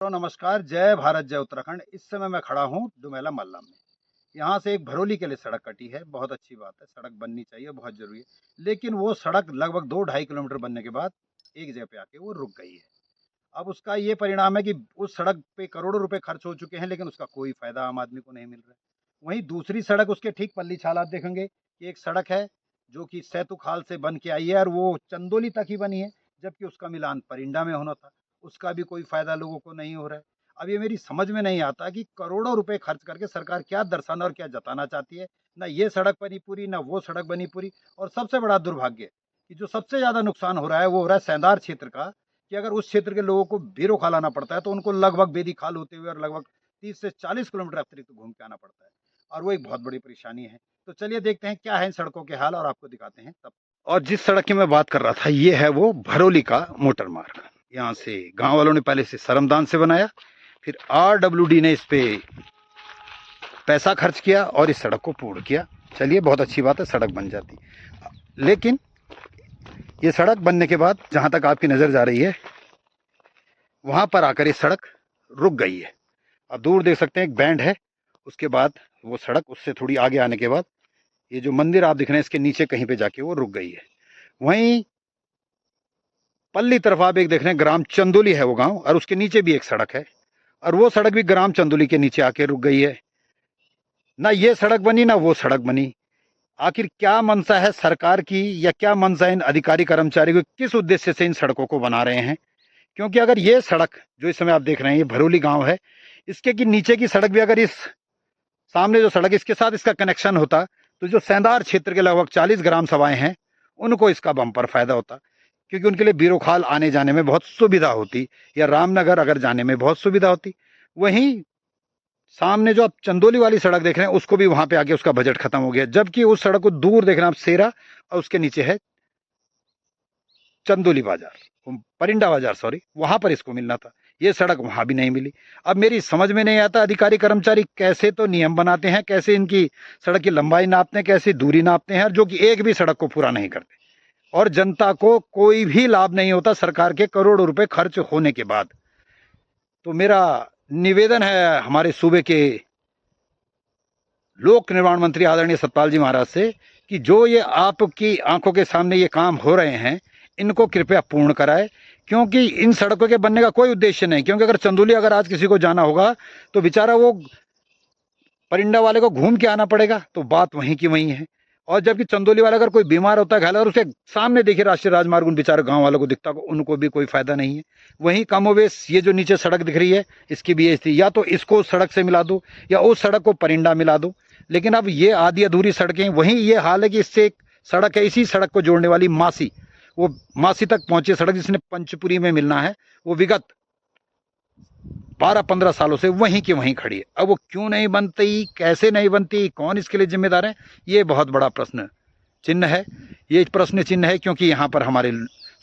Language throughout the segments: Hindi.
तो नमस्कार, जय भारत, जय उत्तराखंड। इस समय मैं खड़ा हूँ डुमेला मल्ला में। यहाँ से एक भरोली के लिए सड़क कटी है, बहुत अच्छी बात है, सड़क बननी चाहिए, बहुत ज़रूरी है। लेकिन वो सड़क लगभग 2 ढाई किलोमीटर बनने के बाद एक जगह पे आके वो रुक गई है। अब उसका ये परिणाम है कि उस सड़क पे करोड़ों रुपए खर्च हो चुके हैं, लेकिन उसका कोई फ़ायदा आम आदमी को नहीं मिल रहा है। वहीं दूसरी सड़क उसके ठीक पल्ली छाल आप देखेंगे कि एक सड़क है, जो कि सैतू खाल से बन के आई है और वो चंदौली तक ही बनी है, जबकि उसका मिलान परिंडा में होना था। उसका भी कोई फ़ायदा लोगों को नहीं हो रहा है। अब ये मेरी समझ में नहीं आता कि करोड़ों रुपए खर्च करके सरकार क्या दर्शाना और क्या जताना चाहती है। ना ये सड़क बनी पूरी, ना वो सड़क बनी पूरी। और सबसे बड़ा दुर्भाग्य कि जो सबसे ज़्यादा नुकसान हो रहा है, वो हो रहा है सेंधार क्षेत्र का। कि अगर उस क्षेत्र के लोगों को बीरो खाल आना पड़ता है, तो उनको लगभग बेदी खाल होते हुए और लगभग 30 से 40 किलोमीटर अतिरिक्त घूम के आना पड़ता है, और वो एक बहुत बड़ी परेशानी है। तो चलिए देखते हैं क्या है इन सड़कों के हाल, और आपको दिखाते हैं तब। और जिस सड़क की मैं बात कर रहा था, ये है वो भरोली का मोटर मार्ग। यहाँ से गांव वालों ने पहले से श्रमदान से बनाया, फिर आरडब्ल्यूडी ने इस पे पैसा खर्च किया और इस सड़क को पूर्ण किया। चलिए, बहुत अच्छी बात है, सड़क बन जाती। लेकिन ये सड़क बनने के बाद जहां तक आपकी नजर जा रही है, वहां पर आकर ये सड़क रुक गई है। आप दूर देख सकते हैं एक बैंड है, उसके बाद वो सड़क, उससे थोड़ी आगे आने के बाद ये जो मंदिर आप दिख रहे हैं, इसके नीचे कहीं पे जाके वो रुक गई है। वहीं पल्ली तरफ आप एक देख रहे हैं, ग्राम चंदोली है वो गांव, और उसके नीचे भी एक सड़क है, और वो सड़क भी ग्राम चंदोली के नीचे आके रुक गई है। ना ये सड़क बनी, ना वो सड़क बनी। आखिर क्या मंशा है सरकार की, या क्या मंशा है इन अधिकारी कर्मचारी को, किस उद्देश्य से इन सड़कों को बना रहे हैं? क्योंकि अगर ये सड़क जो इस समय आप देख रहे हैं, ये भरोली गांव है, इसके की नीचे की सड़क भी अगर इस सामने जो सड़क इसके साथ इसका कनेक्शन होता, तो जो सेंधार क्षेत्र के लगभग 40 ग्राम सभाएं हैं, उनको इसका बम्पर फायदा होता, क्योंकि उनके लिए बीरोखाल आने जाने में बहुत सुविधा होती, या रामनगर अगर जाने में बहुत सुविधा होती। वहीं सामने जो आप चंदोली वाली सड़क देख रहे हैं, उसको भी वहां पे आके उसका बजट खत्म हो गया, जबकि उस सड़क को दूर देख रहे हैं आप, सेरा, और उसके नीचे है चंदोली बाजार, परिंडा बाजार, सॉरी, वहां पर इसको मिलना था। ये सड़क वहां भी नहीं मिली। अब मेरी समझ में नहीं आता अधिकारी कर्मचारी कैसे तो नियम बनाते हैं, कैसे इनकी सड़क की लंबाई नापते हैं, कैसे दूरी नापते हैं, जो कि एक भी सड़क को पूरा नहीं करते, और जनता को कोई भी लाभ नहीं होता सरकार के करोड़ों रुपए खर्च होने के बाद। तो मेरा निवेदन है हमारे सूबे के लोक निर्माण मंत्री आदरणीय सतपाल जी महाराज से, कि जो ये आपकी आंखों के सामने ये काम हो रहे हैं, इनको कृपया पूर्ण कराए, क्योंकि इन सड़कों के बनने का कोई उद्देश्य नहीं। क्योंकि अगर चंदौली अगर आज किसी को जाना होगा, तो बेचारा वो परिंडा वाले को घूम के आना पड़ेगा, तो बात वहीं की वहीं है। और जबकि चंदौली वाला अगर कोई बीमार होता है, घायल, और उसके सामने देखिए राष्ट्रीय राजमार्ग, उन बेचारे गांव वालों को दिखता, उनको भी कोई फायदा नहीं है। वहीं कमोवेश ये जो नीचे सड़क दिख रही है, इसकी भी यही थी, या तो इसको सड़क से मिला दो, या उस सड़क को परिंडा मिला दो। लेकिन अब ये आधी अधूरी सड़कें, वहीं ये हाल है कि इससे एक सड़क है, इसी सड़क को जोड़ने वाली मासी, वो मासी तक पहुंची सड़क जिसने पंचपुरी में मिलना है, वो विगत 12-15 सालों से वहीं की वहीं खड़ी है। अब वो क्यों नहीं बनती, कैसे नहीं बनती, कौन इसके लिए जिम्मेदार है, ये बहुत बड़ा प्रश्न चिन्ह है। ये प्रश्न चिन्ह है क्योंकि यहाँ पर हमारे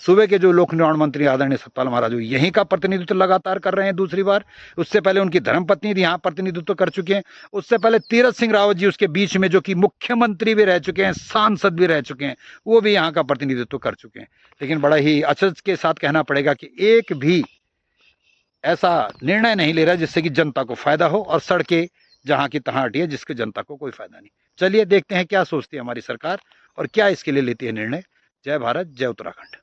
सूबे के जो लोक निर्माण मंत्री आदरणीय सतपाल महाराज यहीं का प्रतिनिधित्व लगातार कर रहे हैं दूसरी बार। उससे पहले उनकी धर्मपत्नी यहाँ प्रतिनिधित्व कर चुके हैं। उससे पहले तीरथ सिंह रावत जी उसके बीच में, जो कि मुख्यमंत्री भी रह चुके हैं, सांसद भी रह चुके हैं, वो भी यहाँ का प्रतिनिधित्व कर चुके हैं। लेकिन बड़ा ही अचरज के साथ कहना पड़ेगा कि एक भी ऐसा निर्णय नहीं ले रहा जिससे कि जनता को फायदा हो, और सड़कें जहां की तहां हटी है, जिसके जनता को कोई फायदा नहीं। चलिए देखते हैं क्या सोचती है हमारी सरकार और क्या इसके लिए लेती है निर्णय। जय भारत, जय उत्तराखंड।